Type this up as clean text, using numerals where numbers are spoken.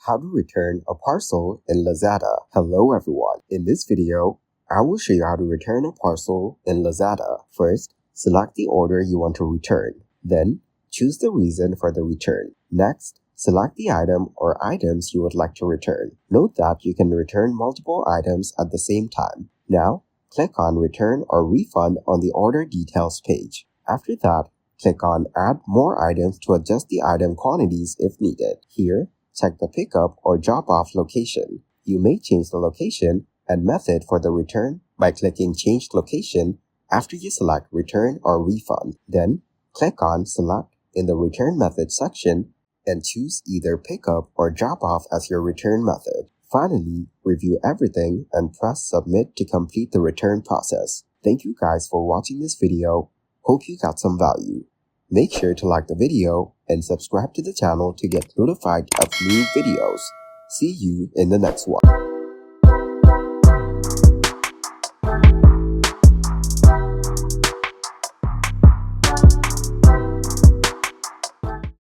How to return a parcel in Lazada. Hello everyone. In this video, I will show you how to return a parcel in Lazada. First, select the order you want to return. Then, choose the reason for the return. Next, select the item or items you would like to return. Note that you can return multiple items at the same time. Now, click on Return or Refund on the Order Details page. After that, click on Add More Items to adjust the item quantities if needed. Here, check the pickup or drop-off location. You may change the location and method for the return by clicking Change Location after you select Return or Refund. Then, click on Select in the Return Method section and choose either pickup or drop-off as your return method. Finally, review everything and press Submit to complete the return process. Thank you guys for watching this video. Hope you got some value. Make sure to like the video and subscribe to the channel to get notified of new videos. See you in the next one.